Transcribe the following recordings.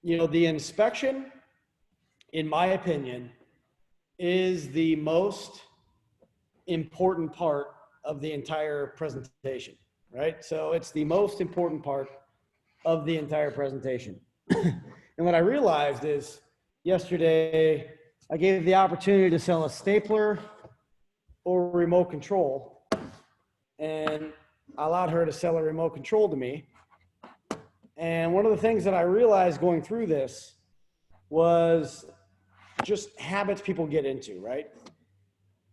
The inspection, in my opinion, is the most important part of the entire presentation, right? So it's the most important part of the entire presentation. And what I realized is yesterday, I gave the opportunity to sell a stapler or a remote control, and I allowed her to sell a remote control to me. And one of the things that I realized going through this was just habits people get into, right?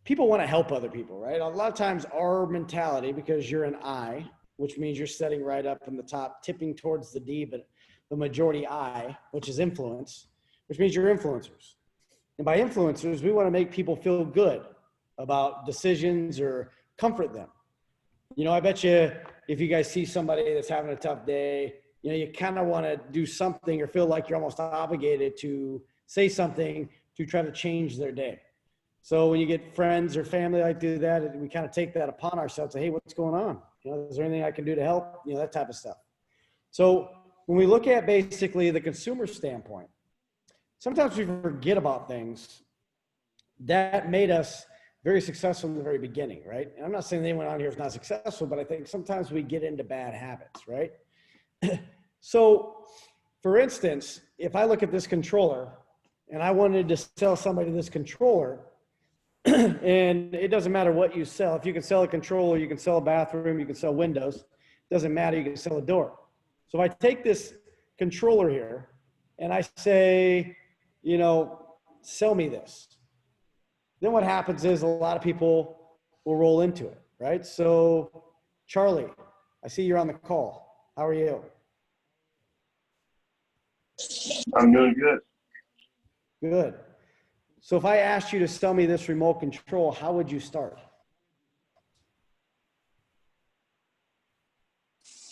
People want to help other people, right? A lot of times our mentality, because you're an I, which means you're setting right up in the top, tipping towards the D, but the majority I, which is influence, which means you're influencers. And by influencers, we want to make people feel good about decisions or comfort them. I bet you if you guys see somebody that's having a tough day, you kind of want to do something or feel like you're almost obligated to say something to try to change their day. So when you get friends or family like do that, we kind of take that upon ourselves. Say, hey, what's going on? Is there anything I can do to help? That type of stuff. So when we look at basically the consumer standpoint, sometimes we forget about things that made us very successful in the very beginning, right? And I'm not saying anyone on here is not successful, but I think sometimes we get into bad habits, right? So for instance, if I look at this controller and I wanted to sell somebody this controller, and it doesn't matter what you sell. If you can sell a controller, you can sell a bathroom, you can sell windows. It doesn't matter, you can sell a door. So if I take this controller here and I say, sell me this. Then what happens is a lot of people will roll into it, right? So Charlie, I see you're on the call. How are you? I'm doing good. Good. So if I asked you to sell me this remote control, how would you start?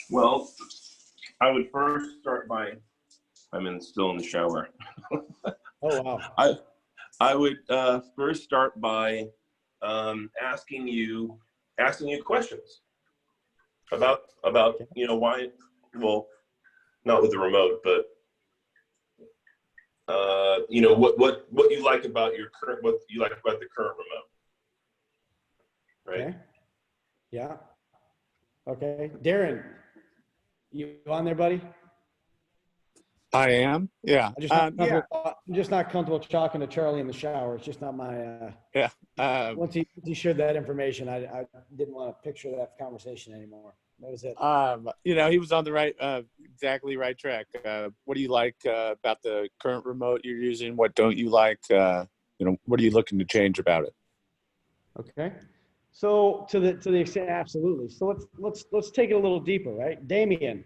Well, I would first start by, still in the shower. Oh, wow. I would first start by asking you questions about why. Well, not with the remote, but what you like about what you like about the current remote, right? Okay. Yeah. Okay, Darren, you on there, buddy? I am. Yeah. I'm just not comfortable talking to Charlie in the shower. It's just not my. Yeah. Once he shared that information, I didn't want to picture that conversation anymore. That was it. He was on the exactly right track. What do you like about the current remote you're using? What don't you like? What are you looking to change about it? Okay. So to the extent, absolutely. So let's take it a little deeper, right? Damien.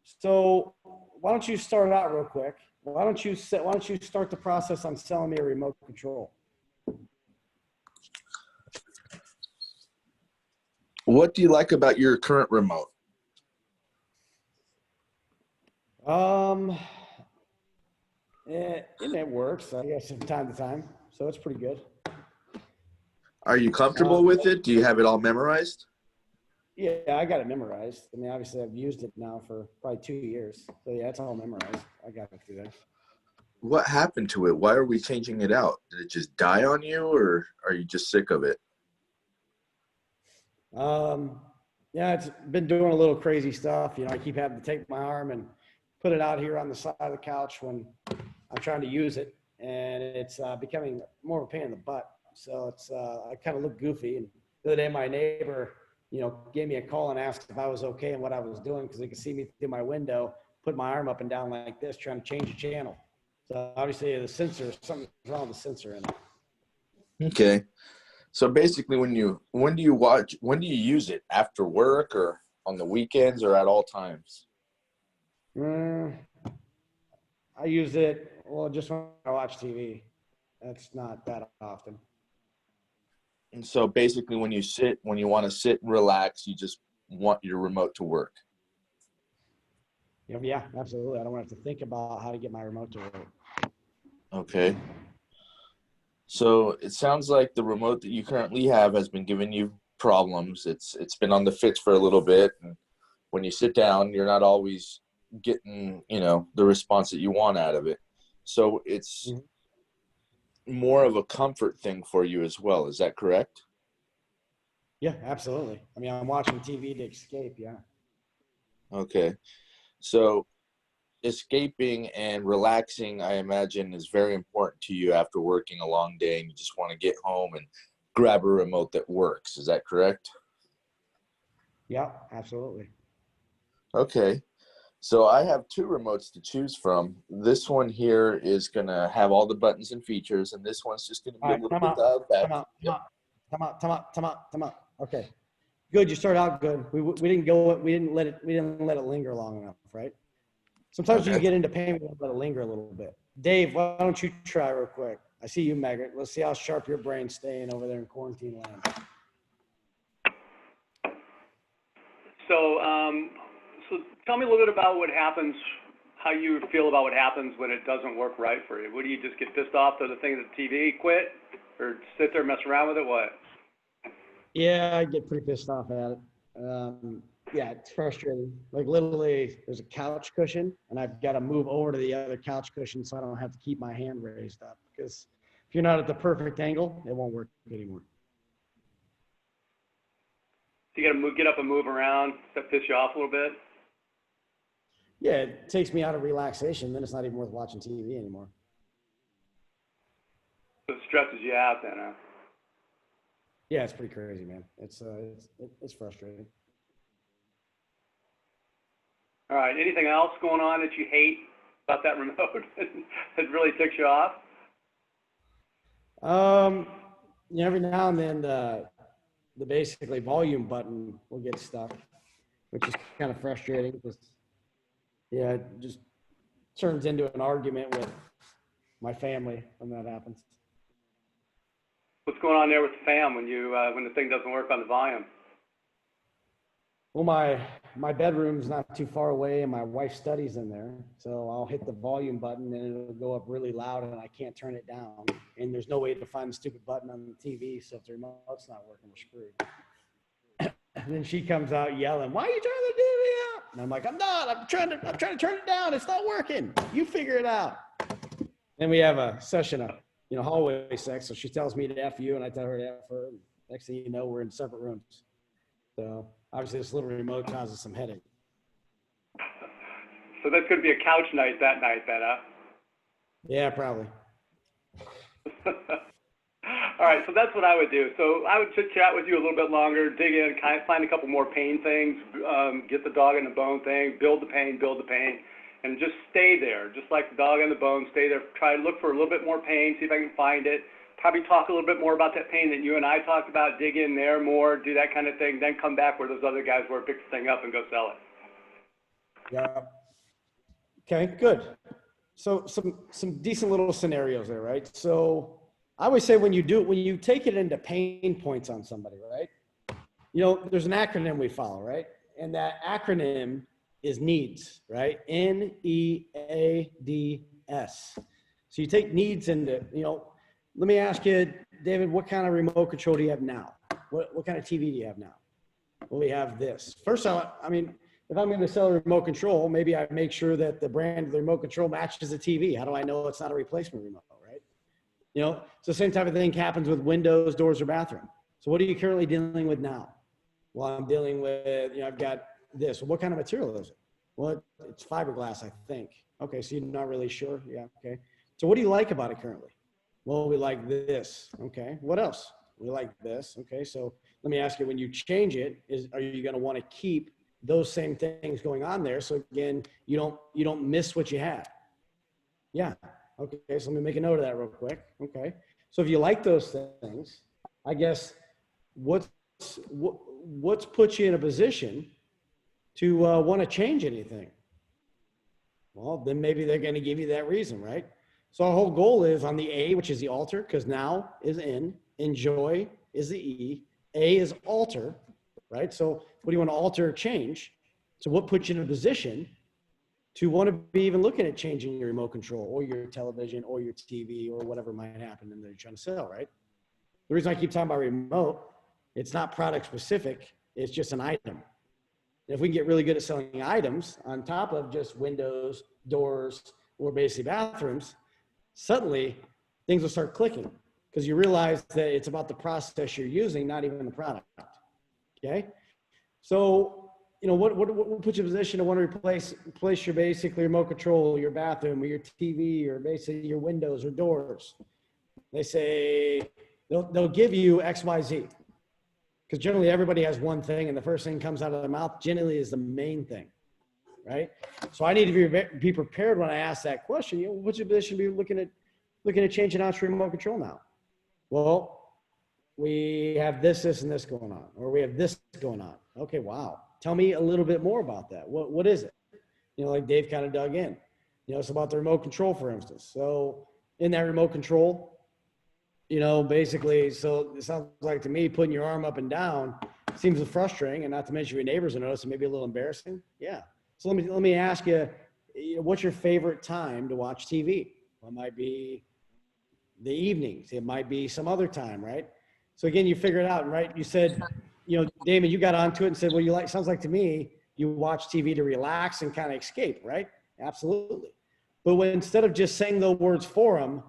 So why don't you start out real quick? Why don't you start the process on selling me a remote control? What do you like about your current remote? It works, I guess, from time to time. So it's pretty good. Are you comfortable with it? Do you have it all memorized? Yeah, I got it memorized. Obviously, I've used it now for probably 2 years. So yeah, it's all memorized. I got it through there. What happened to it? Why are we changing it out? Did it just die on you, or are you just sick of it? Yeah, it's been doing a little crazy stuff. I keep having to take my arm and put it out here on the side of the couch when I'm trying to use it, and it's becoming more of a pain in the butt. So it's I kind of look goofy. And the other day, my neighbor, gave me a call and asked if I was okay and what I was doing because they could see me through my window, put my arm up and down like this, trying to change the channel. So obviously, the sensor, something's wrong with the sensor in it. Okay. So basically, when do you use it? After work or on the weekends or at all times? I use it, just when I watch TV. That's not that often. And so basically when you want to sit and relax, you just want your remote to work. Yeah, absolutely. I don't want to have to think about how to get my remote to work. Okay. So it sounds like the remote that you currently have has been giving you problems. It's been on the fritz for a little bit. And when you sit down, you're not always getting, the response that you want out of it. So it's more of a comfort thing for you as well. Is that correct? Yeah, absolutely. I mean, I'm watching TV to escape. Yeah. Okay. So escaping and relaxing, I imagine, is very important to you after working a long day and you just want to get home and grab a remote that works. Is that correct? Yeah, absolutely. Okay. So I have two remotes to choose from. This one here is going to have all the buttons and features, and this one's just going to be All a right, little time bit out. dialed back. Time out. Time out. Okay. Good. You started out good. We didn't go. We didn't let it linger long enough, right? Sometimes when you Okay. get into pain, we let it linger a little bit. Dave, why don't you try real quick? I see you, Megan. Let's see how sharp your brain's staying over there in quarantine land. So tell me a little bit about what happens, how you feel about what happens when it doesn't work right for you. What do you just get pissed off to the thing that the TV quit, or sit there and mess around with it? What? Yeah, I get pretty pissed off at it. Yeah, it's frustrating. Like literally, there's a couch cushion, and I've got to move over to the other couch cushion so I don't have to keep my hand raised up. Because if you're not at the perfect angle, it won't work anymore. So you got to get up and move around. Does that piss you off a little bit? Yeah, it takes me out of relaxation. Then it's not even worth watching TV anymore. So it stresses you out then, huh? Yeah, it's pretty crazy, man. It's frustrating. All right. Anything else going on that you hate about that remote that really ticks you off? Every now and then the basically volume button will get stuck, which is kind of frustrating because it just turns into an argument with my family when that happens. What's going on there with the fam when the thing doesn't work on the volume? Well, my bedroom's not too far away, and my wife studies in there. So I'll hit the volume button, and it'll go up really loud, and I can't turn it down. And there's no way to find the stupid button on the TV. So if the remote's not working, we're screwed. And then she comes out yelling, "Why are you turning the TV up?" And I'm like, "I'm not. I'm trying to turn it down. It's not working. You figure it out." Then we have a session of hallway sex. So she tells me to F you, and I tell her to F her. And next thing you know, we're in separate rooms. So obviously this little remote causes some headache. So that's going to be a couch night that night, then, huh? Yeah, probably. All right, so that's what I would do. So I would chit chat with you a little bit longer, dig in, kind of find a couple more pain things, get the dog and the bone thing, build the pain, and just stay there. Just like the dog and the bone, stay there. Try to look for a little bit more pain, see if I can find it. Probably talk a little bit more about that pain that you and I talked about, dig in there more, do that kind of thing, then come back where those other guys were, pick the thing up and go sell it. Yeah. Okay, good. So some decent little scenarios there, right? So I always say when you take it into pain points on somebody, right? There's an acronym we follow, right? And that acronym is NEADS, right? NEADS. So you take needs into, let me ask you, David, what kind of remote control do you have now? What kind of TV do you have now? Well, we have this. First, if I'm going to sell a remote control, maybe I make sure that the brand of the remote control matches the TV. How do I know it's not a replacement remote, right? So the same type of thing happens with windows, doors, or bathroom. So what are you currently dealing with now? Well, I'm dealing with, I've got this. Well, what kind of material is it? Well, it's fiberglass, I think. Okay, so you're not really sure? Yeah, okay. So what do you like about it currently? Well, we like this. Okay. What else? We like this. Okay. So let me ask you, when you change it, are you going to want to keep those same things going on there? So again, you don't miss what you have. Yeah. Okay. So let me make a note of that real quick. Okay. So if you like those things, I guess what's put you in a position to want to change anything? Well, then maybe they're going to give you that reason, right? So our whole goal is on the A, which is the alter, because now is in, enjoy is the E, A is alter, right? So what do you want to alter or change? So what puts you in a position to want to be even looking at changing your remote control or your television or your TV or whatever might happen and they're trying to sell, right? The reason I keep talking about remote, it's not product specific, it's just an item. And if we can get really good at selling items on top of just windows, doors, or basically bathrooms, suddenly things will start clicking because you realize that it's about the process you're using, not even the product. Okay. So, you know, what puts you in a position to want to replace your basically remote control, your bathroom, or your TV, or basically your windows or doors? They say they'll give you X, Y, Z. Because generally everybody has one thing, and the first thing that comes out of their mouth generally is the main thing, right? So I need to be prepared when I ask that question. You know, what's your position? Be looking at changing out your remote control now. Well, we have this, and this going on, or we have this going on. Okay, wow. Tell me a little bit more about that. What is it? You know, like Dave kind of dug in. You know, it's about the remote control, for instance. So in that remote control, you know, basically, so it sounds like to me, putting your arm up and down seems frustrating, and not to mention your neighbors will notice it may be a little embarrassing. Yeah. So let me ask you, what's your favorite time to watch TV? Well, it might be the evenings. It might be some other time, right? So again, you figure it out, right? You said, you know, Damon, you got onto it and said, well, sounds like to me, you watch TV to relax and kind of escape, right? Absolutely. But instead of just saying those words for them,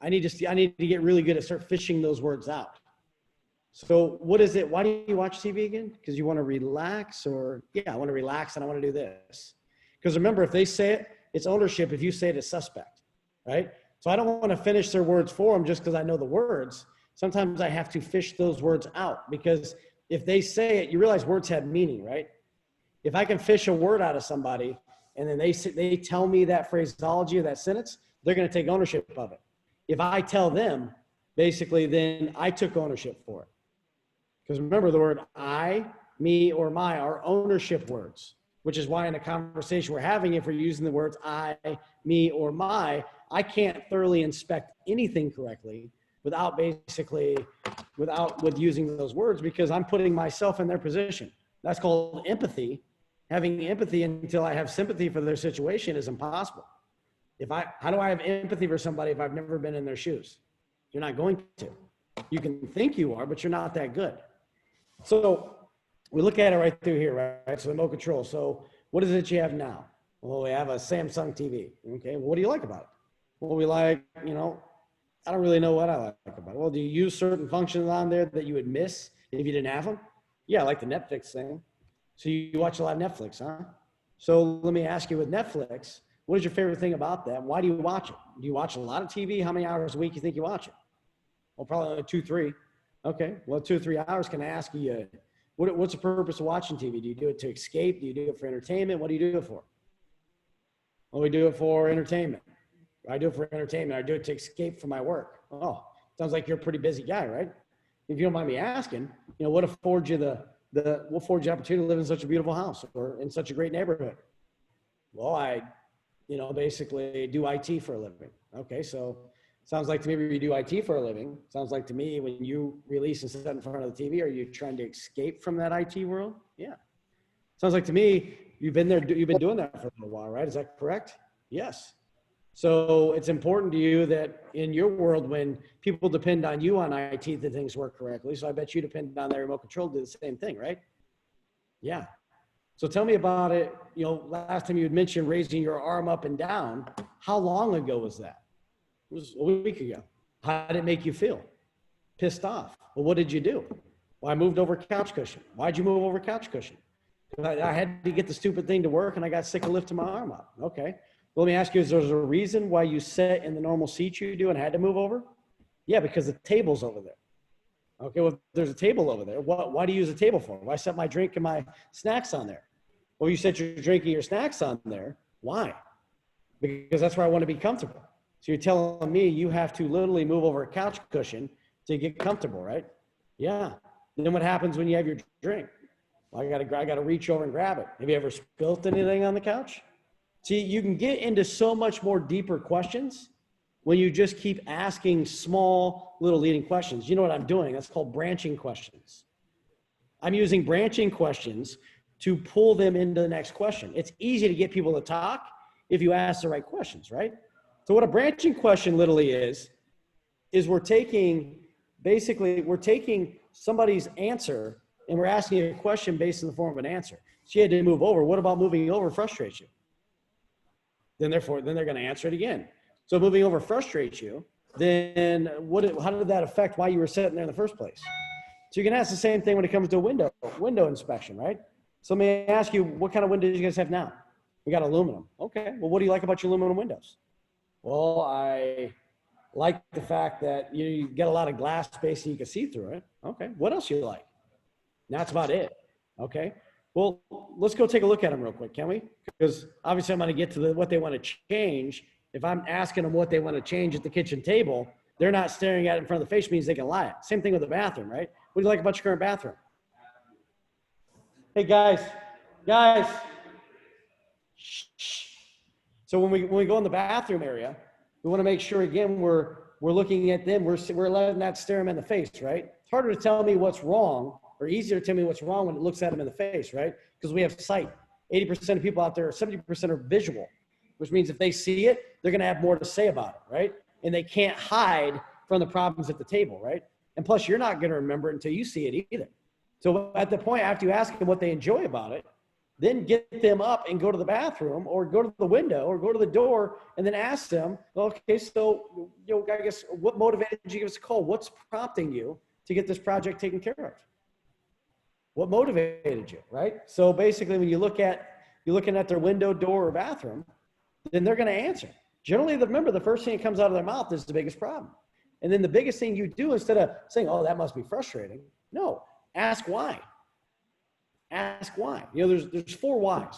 I need to get really good at start fishing those words out. So what is it? Why do you watch TV again? Because you want to relax, or yeah, I want to relax and I want to do this. Because remember, if they say it, it's ownership. If you say it, it's suspect, right? So I don't want to finish their words for them just because I know the words. Sometimes I have to fish those words out, because if they say it, you realize words have meaning, right? If I can fish a word out of somebody and then they tell me that phraseology or that sentence, they're going to take ownership of it. If I tell them, basically, then I took ownership for it. Because remember, the word I, me, or my are ownership words, which is why in a conversation we're having, if we're using the words I, me, or my, I can't thoroughly inspect anything correctly without using those words, because I'm putting myself in their position. That's called empathy. Having empathy until I have sympathy for their situation is impossible. How do I have empathy for somebody if I've never been in their shoes? You're not going to. You can think you are, but you're not that good. So we look at it right through here, right? So remote control. So what is it you have now? Well, we have a Samsung TV. Okay. Well, what do you like about it? Well, we like, you know, I don't really know what I like about it. Well, do you use certain functions on there that you would miss if you didn't have them? Yeah, I like the Netflix thing. So you watch a lot of Netflix, huh? So let me ask you, with Netflix, what is your favorite thing about that? Why do you watch it? Do you watch a lot of TV? How many hours a week do you think you watch it? Well, probably 2, 3. Okay. Well, 2 or 3 hours. Can I ask you, what's the purpose of watching TV? Do you do it to escape? Do you do it for entertainment? What do you do it for? Well, we do it for entertainment. I do it for entertainment. I do it to escape from my work. Oh, sounds like you're a pretty busy guy, right? If you don't mind me asking, you know, what affords you what affords you the opportunity to live in such a beautiful house or in such a great neighborhood? Well, I basically do IT for a living. Okay, so sounds like to me you do IT for a living. Sounds like to me when you release and sit in front of the TV, are you trying to escape from that IT world? Yeah. Sounds like to me you've been doing that for a little while, right? Is that correct? Yes. So it's important to you that in your world, when people depend on you on IT, that things work correctly. So I bet you depend on their remote control to do the same thing, right? Yeah. So tell me about it. You know, last time you had mentioned raising your arm up and down. How long ago was that? It was a week ago. How did it make you feel? Pissed off. Well, what did you do? Well, I moved over couch cushion. Why'd you move over couch cushion? Because I had to get the stupid thing to work and I got sick of lifting my arm up. Okay. Well, let me ask you, is there a reason why you sat in the normal seat you do and had to move over? Yeah, because the table's over there. Okay, well, there's a table over there. Why do you use a table for? Why set my drink and my snacks on there? Well, you set your drink and your snacks on there. Why? Because that's where I want to be comfortable. So you're telling me you have to literally move over a couch cushion to get comfortable, right? Yeah. And then what happens when you have your drink? Well, I gotta reach over and grab it. Have you ever spilled anything on the couch? See, you can get into so much more deeper questions when you just keep asking small little leading questions. You know what I'm doing? That's called branching questions. I'm using branching questions to pull them into the next question. It's easy to get people to talk if you ask the right questions, right? So what a branching question literally is we're taking somebody's answer and we're asking a question based in the form of an answer. She had to move over. What about moving over frustrates you? Then they're going to answer it again. So moving over frustrates you. Then how did that affect why you were sitting there in the first place? So you can ask the same thing when it comes to a window inspection, right? So let me ask you, what kind of windows do you guys have now? We got aluminum. Okay. Well, what do you like about your aluminum windows? Well, I like the fact that you get a lot of glass space and you can see through it. Okay. What else you like? And that's about it. Okay. Well, let's go take a look at them real quick, can we? Because obviously I'm going to get to what they want to change. If I'm asking them what they want to change at the kitchen table, they're not staring at it in front of the face, means they can lie it. Same thing with the bathroom, right? What do you like about your current bathroom? Hey, guys. Shh. So when we go in the bathroom area, we want to make sure, again, we're looking at them. We're letting that stare them in the face, right? It's harder to tell me what's wrong, or easier to tell me what's wrong when it looks at them in the face, right? Because we have sight. 80% of people out there, 70% are visual, which means if they see it, they're going to have more to say about it, right? And they can't hide from the problems at the table, right? And plus, you're not going to remember it until you see it either. So at the point after you ask them what they enjoy about it, then get them up and go to the bathroom or go to the window or go to the door and then ask them, okay, so, I guess what motivated you to give us a call? What's prompting you to get this project taken care of? What motivated you, right? So basically when you're looking at their window, door, or bathroom, then they're going to answer. Generally, remember, the first thing that comes out of their mouth is the biggest problem. And then the biggest thing you do, instead of saying, oh, that must be frustrating, no, ask why. Ask why. There's 4 whys.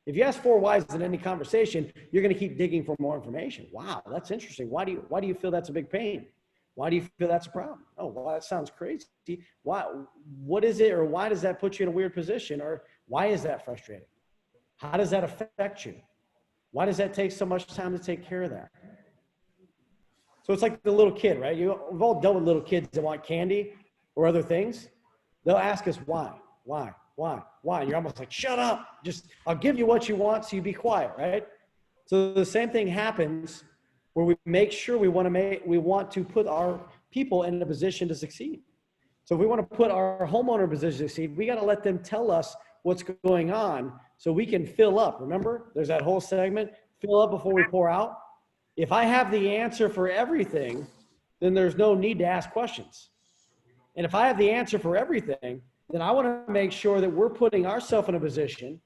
If you ask 4 whys in any conversation, you're going to keep digging for more information. Wow, that's interesting. Why do you feel that's a big pain? Why do you feel that's a problem? Oh, well, that sounds crazy. Why? What is it, or why does that put you in a weird position, or why is that frustrating? How does that affect you? Why does that take so much time to take care of that? So it's like the little kid, right? We've all dealt with little kids that want candy or other things. They'll ask us why. And you're almost like, shut up. I'll give you what you want, so you be quiet, right? So the same thing happens where we make sure we want to put our people in a position to succeed. So if we want to put our homeowner in a position to succeed, we got to let them tell us what's going on so we can fill up. Remember, there's that whole segment, fill up before we pour out. If I have the answer for everything, then there's no need to ask questions. And if I have the answer for everything, then I want to make sure that we're putting ourselves in a position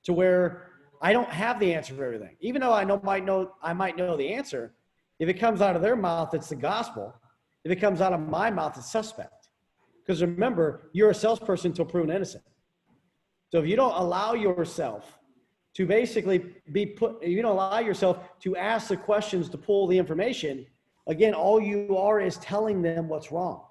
to where I don't have the answer for everything. Even though I might know the answer, if it comes out of their mouth, it's the gospel. If it comes out of my mouth, it's suspect. Because remember, you're a salesperson until proven innocent. So if you don't allow yourself to basically you don't allow yourself to ask the questions to pull the information, again, all you are is telling them what's wrong.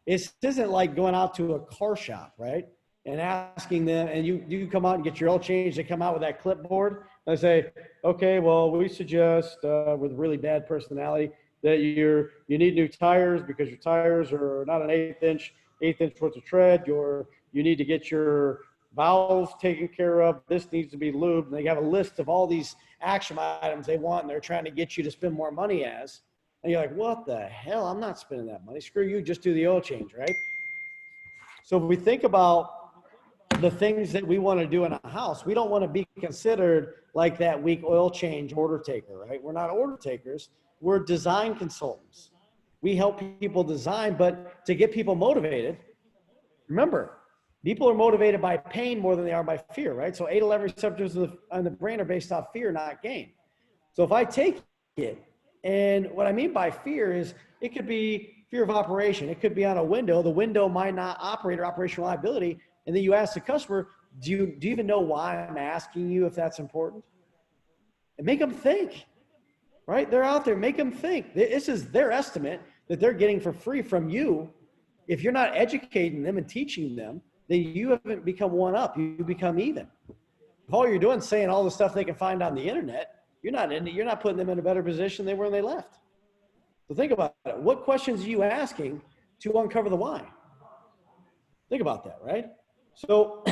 It isn't like going out to a car shop, right? And asking them, and you come out and get your oil changed, they come out with that clipboard, and they say, okay, well, we suggest with really bad personality that you need new tires because your tires are not an eighth inch worth of tread. You need to get your valves taken care of. This needs to be lubed. And they have a list of all these action items they want, and they're trying to get you to spend more money as. And you're like, what the hell? I'm not spending that money. Screw you, just do the oil change, right? So if we think about the things that we want to do in a house, we don't want to be considered like that weak oil change order taker, right? We're not order takers. We're design consultants. We help people design, but to get people motivated, remember, people are motivated by pain more than they are by fear, right? So 8 of 11 receptors on the brain are based off fear, not gain. So if I take it, and what I mean by fear is it could be fear of operation. It could be on a window. The window might not operate or operational reliability. And then you ask the customer, do you even know why I'm asking you if that's important? And make them think, right? They're out there. Make them think. This is their estimate that they're getting for free from you. If you're not educating them and teaching them, then you haven't become one up. You become even. If all you're doing is saying all the stuff they can find on the internet, you're not putting them in a better position than they were when they left. So think about it. What questions are you asking to uncover the why? Think about that, right? So,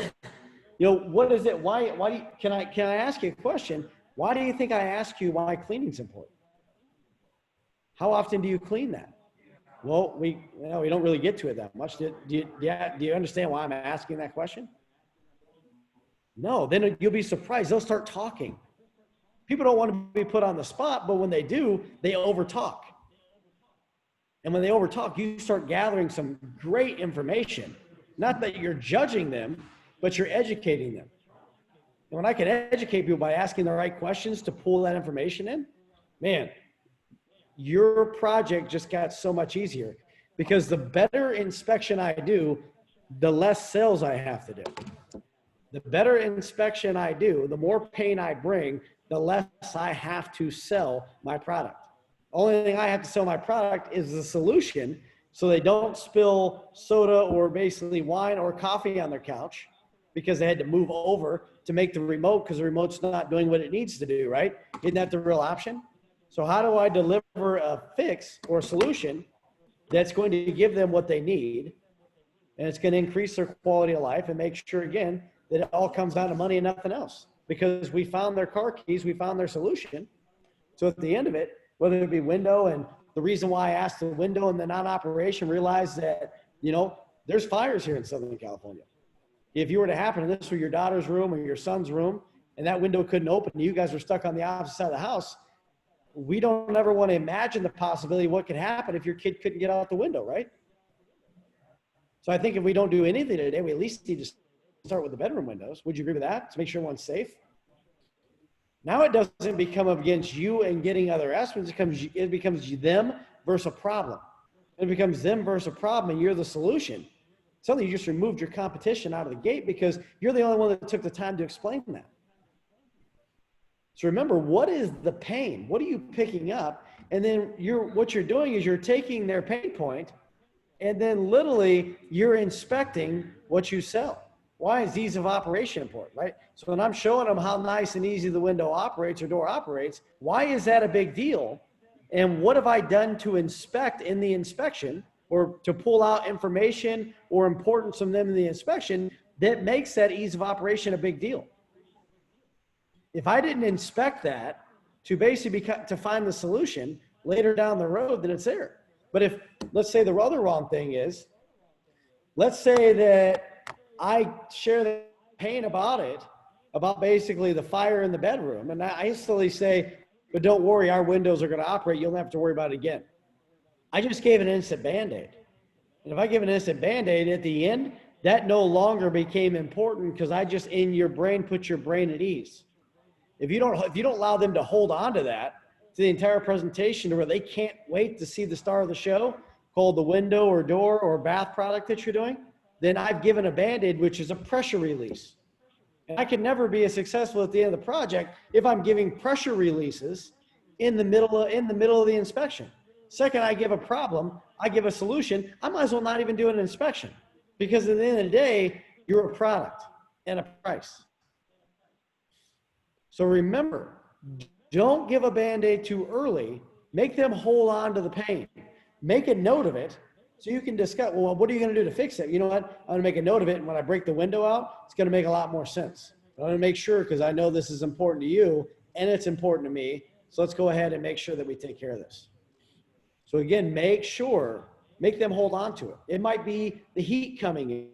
what is it? Why do you, can I ask you a question? Why do you think I ask you why cleaning's important? How often do you clean that? Well, we don't really get to it that much. Do you understand why I'm asking that question? No, then you'll be surprised. They'll start talking. People don't want to be put on the spot, but when they do, they overtalk. And when they overtalk, you start gathering some great information. Not that you're judging them, but you're educating them. And when I can educate people by asking the right questions to pull that information in, man, your project just got so much easier, because the better inspection I do, the less sales I have to do. The better inspection I do, the more pain I bring, the less I have to sell my product. Only thing I have to sell my product is the solution, so they don't spill soda or basically wine or coffee on their couch because they had to move over to make the remote because the remote's not doing what it needs to do, right? Isn't that the real option? So how do I deliver a fix or a solution that's going to give them what they need, and it's going to increase their quality of life and make sure, again, that it all comes down to money and nothing else, because we found their car keys, we found their solution. So at the end of it, whether it be window, and the reason why I asked the window and the non-operation, realized that, you know, there's fires here in Southern California. If you were to happen, and this were your daughter's room or your son's room, and that window couldn't open, and you guys were stuck on the opposite side of the house, we don't ever want to imagine the possibility of what could happen if your kid couldn't get out the window, right? So I think if we don't do anything today, we at least need to start with the bedroom windows. Would you agree with that, to make sure everyone's safe? Now it doesn't become against you and getting other estimates. It becomes them versus a problem. It becomes them versus a problem, and you're the solution. Suddenly you just removed your competition out of the gate because you're the only one that took the time to explain that. So remember, what is the pain? What are you picking up? And then what you're doing is you're taking their pain point, and then literally you're inspecting what you sell. Why is ease of operation important, right? So when I'm showing them how nice and easy the window operates or door operates, why is that a big deal? And what have I done to inspect in the inspection, or to pull out information or importance from them in the inspection that makes that ease of operation a big deal? If I didn't inspect that to basically to find the solution later down the road, then it's there. But if, let's say the other wrong thing is, let's say that I share the pain about basically the fire in the bedroom, and I instantly say, but don't worry, our windows are going to operate. You'll never have to worry about it again. I just gave an instant Band-Aid. And if I give an instant Band-Aid at the end, that no longer became important, because I just, in your brain, put your brain at ease. If you don't allow them to hold on to that, to the entire presentation, to where they can't wait to see the star of the show, called the window or door or bath product that you're doing, then I've given a Band-Aid, which is a pressure release. And I can never be as successful at the end of the project if I'm giving pressure releases in the middle of the inspection. Second, I give a problem, I give a solution, I might as well not even do an inspection, because at the end of the day, you're a product and a price. So remember, don't give a Band-Aid too early. Make them hold on to the pain. Make a note of it so you can discuss, well, what are you going to do to fix it? You know what? I'm going to make a note of it, and when I break the window out, it's going to make a lot more sense. I'm going to make sure, because I know this is important to you and it's important to me. So let's go ahead and make sure that we take care of this. So again, make them hold on to it. It might be the heat coming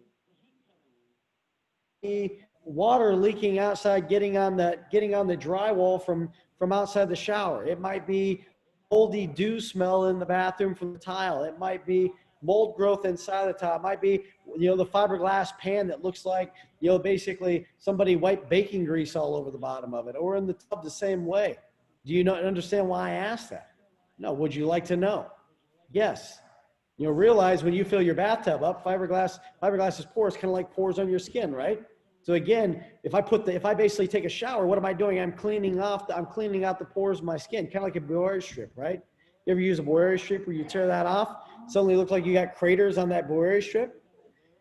in, water leaking outside, getting on the drywall from outside the shower. It might be moldy dew smell in the bathroom from the tile. It might be mold growth inside the tile. It might be, the fiberglass pan that looks like, basically somebody wiped baking grease all over the bottom of it, or in the tub the same way. Do you not understand why I asked that? No. Would you like to know? Yes. Realize when you fill your bathtub up, fiberglass is porous, kind of like pores on your skin, right? So again, if I basically take a shower, what am I doing? I'm cleaning out the pores of my skin, kind of like a Boyer strip, right? You ever use a Boyer strip where you tear that off? Suddenly it looks like you got craters on that Boyer strip.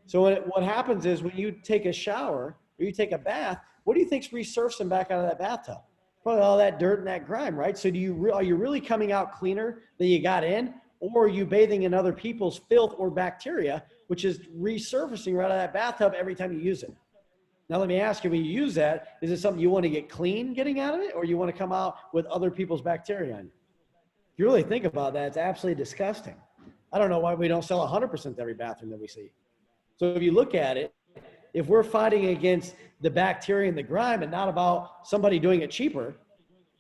So what happens is, when you take a shower or you take a bath, what do you think's resurfacing back out of that bathtub? Probably all that dirt and that grime, right? So are you really coming out cleaner than you got in? Or are you bathing in other people's filth or bacteria, which is resurfacing right out of that bathtub every time you use it? Now, let me ask you, when you use that, is it something you want to get clean getting out of it, or you want to come out with other people's bacteria on you? If you really think about that, it's absolutely disgusting. I don't know why we don't sell 100% to every bathroom that we see. So if you look at it, if we're fighting against the bacteria and the grime and not about somebody doing it cheaper,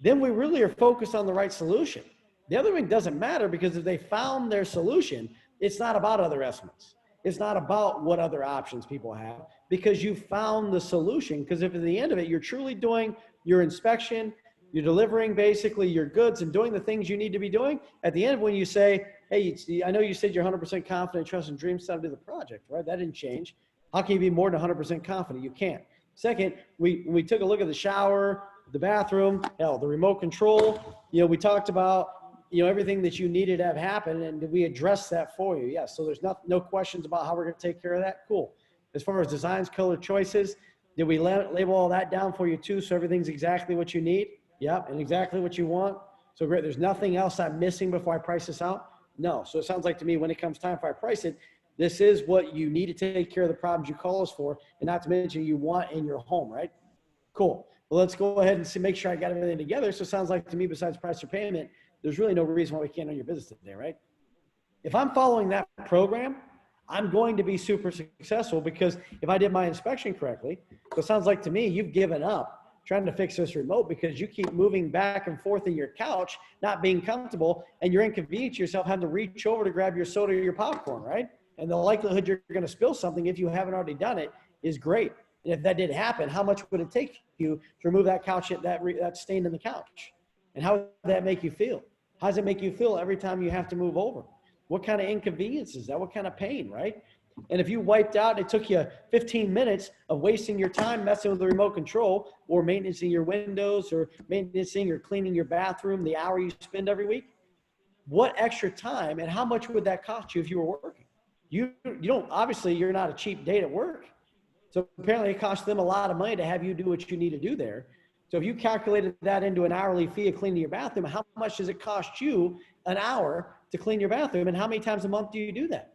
then we really are focused on the right solution. The other thing doesn't matter, because if they found their solution, it's not about other estimates. It's not about what other options people have, because you found the solution. Because if at the end of it, you're truly doing your inspection, you're delivering basically your goods and doing the things you need to be doing, at the end when you say, hey, I know you said you're 100% confident, trust, and dream to do the project, right? That didn't change. How can you be more than 100% confident? You can't. Second, we took a look at the shower, the bathroom, hell, the remote control. We talked about, everything that you needed to have happen, and we addressed that for you. Yes. So there's no questions about how we're going to take care of that. Cool. As far as designs, color choices, did we label all that down for you too? So everything's exactly what you need. Yep. And exactly what you want. So great. There's nothing else I'm missing before I price this out. No. So it sounds like to me, when it comes time for I price it, this is what you need to take care of the problems you call us for, and not to mention you want in your home, right? Cool. Well, let's go ahead and make sure I got everything together. So it sounds like to me, besides price or payment, there's really no reason why we can't own your business today, right? If I'm following that program, I'm going to be super successful, because if I did my inspection correctly, so it sounds like to me, you've given up trying to fix this remote because you keep moving back and forth in your couch, not being comfortable, and you're inconveniencing yourself having to reach over to grab your soda or your popcorn, right? And the likelihood you're going to spill something, if you haven't already done it, is great. And if that did happen, how much would it take you to remove that couch, that stain in the couch? And how would that make you feel? How does it make you feel every time you have to move over? What kind of inconvenience is that? What kind of pain, right? And if you wiped out, it took you 15 minutes of wasting your time messing with the remote control, or maintaining your windows, or maintaining or cleaning your bathroom, the hour you spend every week, what extra time and how much would that cost you if you were working? You don't, obviously you're not a cheap date at work. So apparently it costs them a lot of money to have you do what you need to do there. So if you calculated that into an hourly fee of cleaning your bathroom, how much does it cost you an hour to clean your bathroom, and how many times a month do you do that?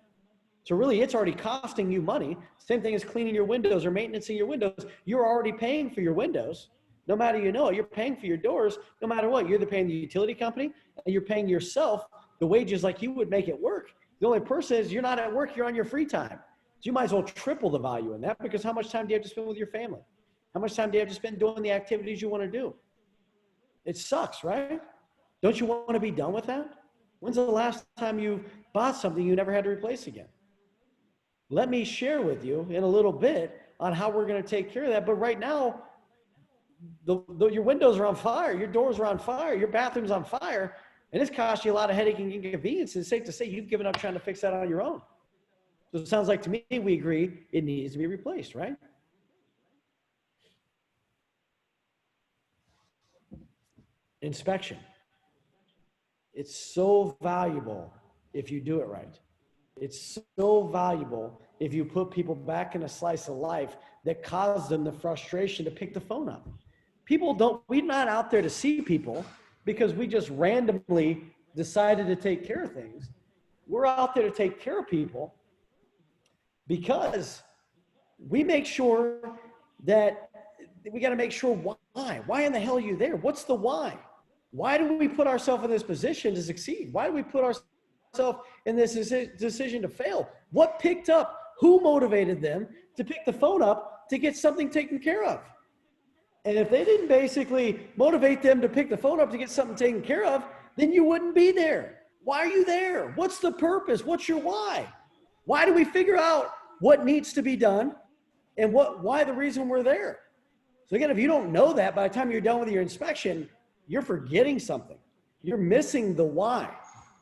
So really, it's already costing you money. Same thing as cleaning your windows or maintaining your windows. You're already paying for your windows. No matter it, you're paying for your doors, no matter what. You're either paying the utility company, and you're paying yourself the wages like you would make it work. The only person is you're not at work, you're on your free time. So you might as well triple the value in that, because how much time do you have to spend with your family? How much time do you have to spend doing the activities you want to do? It sucks, right? Don't you want to be done with that? When's the last time you bought something you never had to replace again? Let me share with you in a little bit on how we're going to take care of that. But right now, your windows are on fire, your doors are on fire, your bathroom's on fire, and it's cost you a lot of headache and inconvenience. It's safe to say you've given up trying to fix that on your own. So it sounds like to me, we agree it needs to be replaced, right? Inspection. It's so valuable if you do it right. It's so valuable if you put people back in a slice of life that caused them the frustration to pick the phone up. We're not out there to see people because we just randomly decided to take care of things. We're out there to take care of people because we make sure that we got to make sure why. Why in the hell are you there? What's the why? Why do we put ourselves in this position to succeed? Why do we put ourselves in this decision to fail? What picked up? Who motivated them to pick the phone up to get something taken care of? And if they didn't basically motivate them to pick the phone up to get something taken care of, then you wouldn't be there. Why are you there? What's the purpose? What's your why? Why do we figure out what needs to be done and why the reason we're there? So again, if you don't know that, by the time you're done with your inspection, you're forgetting something. You're missing the why.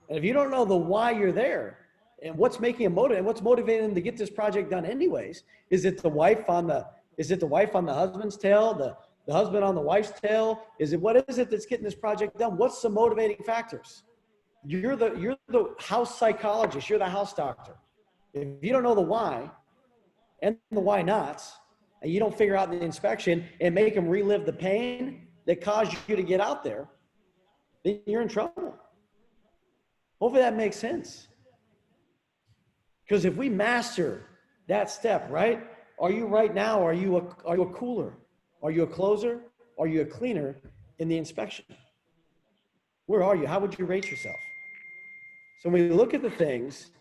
And if you don't know the why you're there and what's making them motivated and what's motivating them to get this project done anyways, is it the wife on the husband's tail, the husband on the wife's tail? What is it that's getting this project done? What's the motivating factors? You're the house psychologist. You're the house doctor. If you don't know the why and the why nots, and you don't figure out the inspection and make them relive the pain that caused you to get out there, then you're in trouble. Hopefully that makes sense. Because if we master that step, right? Are you a cooler? Are you a closer? Are you a cleaner in the inspection? Where are you? How would you rate yourself? So when we look at the things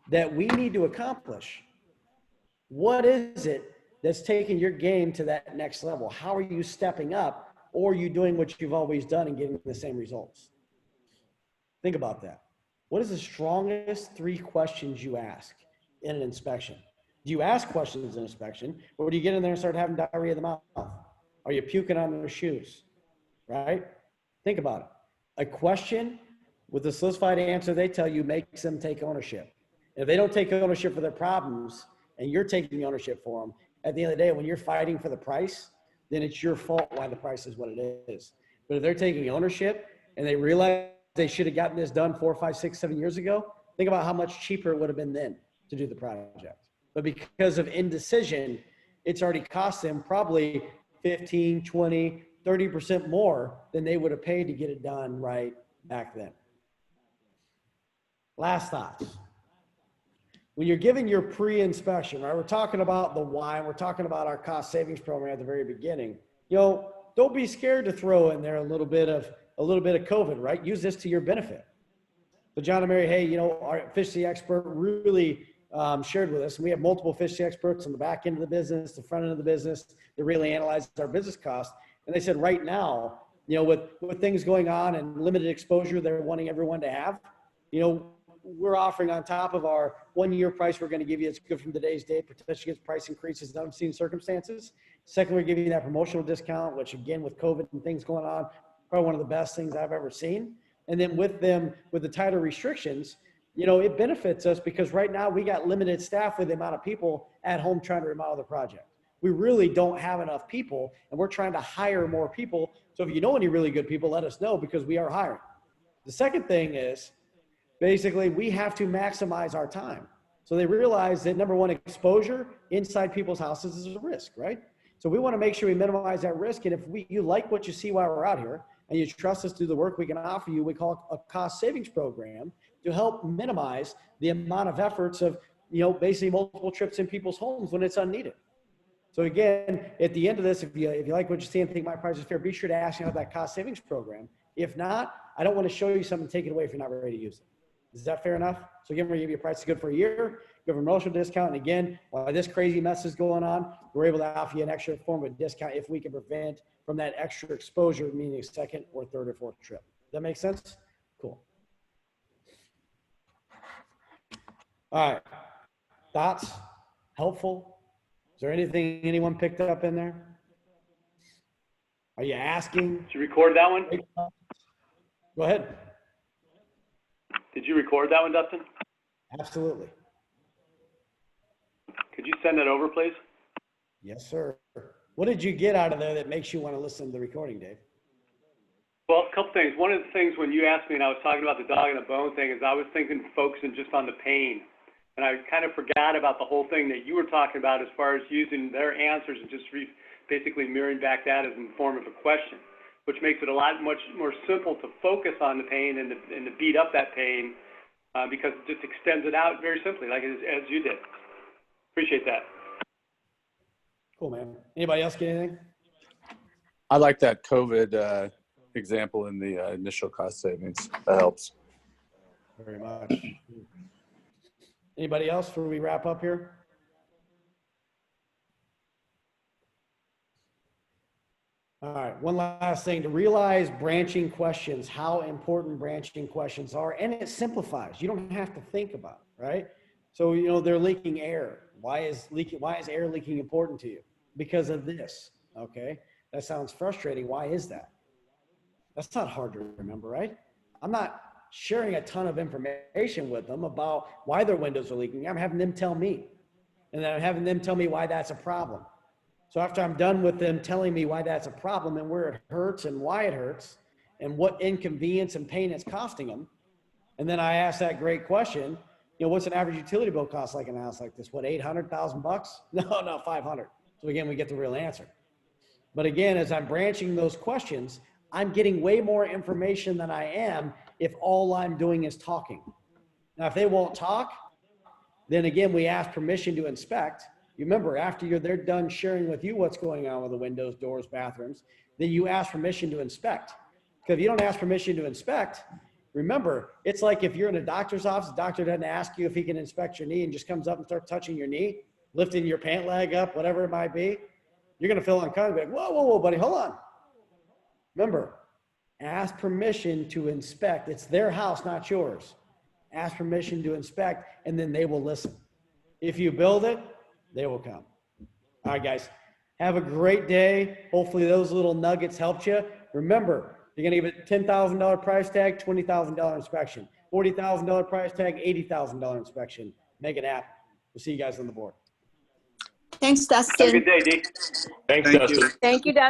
that we need to accomplish, What is it that's taking your game to that next level? How are you stepping up, or are you doing what you've always done and getting the same results? Think about that. What is the strongest 3 questions you ask in an inspection? Do you ask questions in an inspection, or do you get in there and start having diarrhea of the mouth? Are you puking on their shoes? Right? Think about it. A question with a solidified answer they tell you makes them take ownership. If they don't take ownership for their problems and you're taking ownership for them, at the end of the day, when you're fighting for the price, then it's your fault why the price is what it is. But if they're taking ownership and they realize they should have gotten this done 4, 5, 6, 7 years ago, think about how much cheaper it would have been then to do the project. But because of indecision, it's already cost them probably 15, 20, 30% more than they would have paid to get it done right back then. Last thoughts. When you're giving your pre-inspection, right, we're talking about the why, and we're talking about our cost savings program at the very beginning. Don't be scared to throw in there a little bit of COVID, right? Use this to your benefit. So John and Mary, hey, our efficiency expert really shared with us, and we have multiple efficiency experts on the back end of the business, the front end of the business, that really analyze our business costs. And they said right now, with things going on and limited exposure they're wanting everyone to have, we're offering on top of our 1-year price we're going to give you. It's good from today's date, protection against price increases in unseen circumstances. Second, we're giving you that promotional discount, which again, with COVID and things going on, probably one of the best things I've ever seen. And then with the tighter restrictions, it benefits us because right now we got limited staff with the amount of people at home trying to remodel the project. We really don't have enough people, and we're trying to hire more people. So if you know any really good people, let us know because we are hiring. The second thing is, basically, we have to maximize our time. So they realize that number one, exposure inside people's houses is a risk, right? So we want to make sure we minimize that risk. And if you like what you see while we're out here and you trust us to do the work we can offer you, we call it a cost savings program to help minimize the amount of efforts of, basically multiple trips in people's homes when it's unneeded. So again, at the end of this, if you like what you see and think my price is fair, be sure to ask about that cost savings program. If not, I don't want to show you something, take it away if you're not ready to use it. Is that fair enough? So again, we're going to give you a price that's good for a year, give a promotional discount. And again, while this crazy mess is going on, we're able to offer you an extra form of discount if we can prevent from that extra exposure, meaning a second or third or fourth trip. Does that make sense? Cool. All right. Thoughts? Helpful? Is there anything anyone picked up in there? Are you asking? Did you record that one? Go ahead. Did you record that one, Dustin? Absolutely. Could you send that over, please? Yes, sir. What did you get out of there that makes you want to listen to the recording, Dave? Well, a couple things. One of the things when you asked me and I was talking about the dog and the bone thing is I was thinking focusing just on the pain. And I kind of forgot about the whole thing that you were talking about as far as using their answers and just basically mirroring back that as in the form of a question, which makes it a lot much more simple to focus on the pain and to beat up that pain because it just extends it out very simply, like as you did. Appreciate that. Cool, man. Anybody else get anything? I like that COVID example in the initial cost savings. That helps. Very much. Anybody else before we wrap up here? All right, one last thing, to realize branching questions, how important branching questions are, and it simplifies. You don't have to think about it, right? So, they're leaking air. Why is air leaking important to you? Because of this, okay? That sounds frustrating. Why is that? That's not hard to remember, right? I'm not sharing a ton of information with them about why their windows are leaking. I'm having them tell me, and then I'm having them tell me why that's a problem. So after I'm done with them telling me why that's a problem and where it hurts and why it hurts and what inconvenience and pain it's costing them, and then I ask that great question, what's an average utility bill cost like in a house like this? What, 800,000 bucks? No, 500. So again, we get the real answer. But again, as I'm branching those questions, I'm getting way more information than I am if all I'm doing is talking. Now, if they won't talk, then again, we ask permission to inspect. You remember, after they're done sharing with you what's going on with the windows, doors, bathrooms, then you ask permission to inspect. Because if you don't ask permission to inspect, remember, it's like if you're in a doctor's office, the doctor doesn't ask you if he can inspect your knee and just comes up and starts touching your knee. lifting your pant leg up, whatever it might be, you're going to feel uncomfortable. Be like, whoa, whoa, whoa, buddy, hold on. Remember, ask permission to inspect. It's their house, not yours. Ask permission to inspect, and then they will listen. If you build it, they will come. All right, guys. Have a great day. Hopefully those little nuggets helped you. Remember, you're going to give it $10,000 price tag, $20,000 inspection. $40,000 price tag, $80,000 inspection. Make it happen. We'll see you guys on the board. Thanks, Have a Dustin. good day, D. Thanks, Thank Dustin. you. Thank you, Dustin.